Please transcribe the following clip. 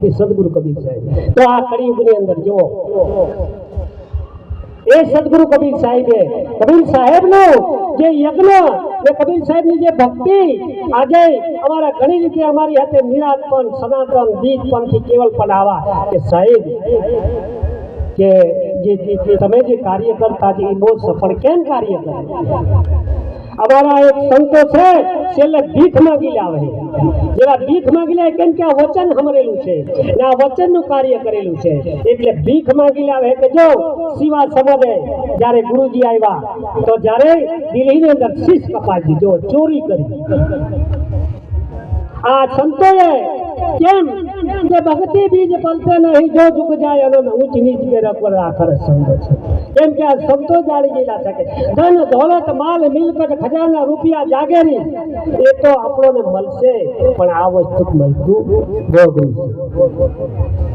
सदगुरु कबीर साहेब तो आ कलयुगनी अंदर जो ए सदगुरु कबीर साहेब नो जे यज्ञ ने कबीर साहेब ની જે ભક્તિ આજે અમારા ઘણી રીતે અમારી હાથે નિરાતપન સનાતન દીપપન થી કેવલ પણ આવા કે સાહેબ કે જે તમે જે કાર્ય કરતા જે બહુ સફળ કેમ કાર્ય કરે અમારા એક સંતો છે છેલ્લે ભીખ માંગી લાવે જેવા ભીખ માંગી લે કેમ કે આ વચન હમરેલું છે ને આ વચનનું કાર્ય કરેલું છે એટલે ભીખ માંગી લાવે કે જો શિવા સમજે જ્યારે ગુરુજી આવ્યા તો જ્યારે દિલ્હીની અંદર શીશ કપાઈ દીધો ચોરી કરી આ સંતોએ કેમ કે ભક્તિ બીજ પલતે નહીં જો ઝુક જાય અને ઊંચ નીચ કે રખડ આખર સંત છે કેમ કે આ સંતો જાણી ગયેલા છે કે ધન દોલત માલ મિલકત ખજાના રૂપિયા જાગેરી એ તો આપણને મળશે પણ આ વસ્તુ મળતું ભોગવું છે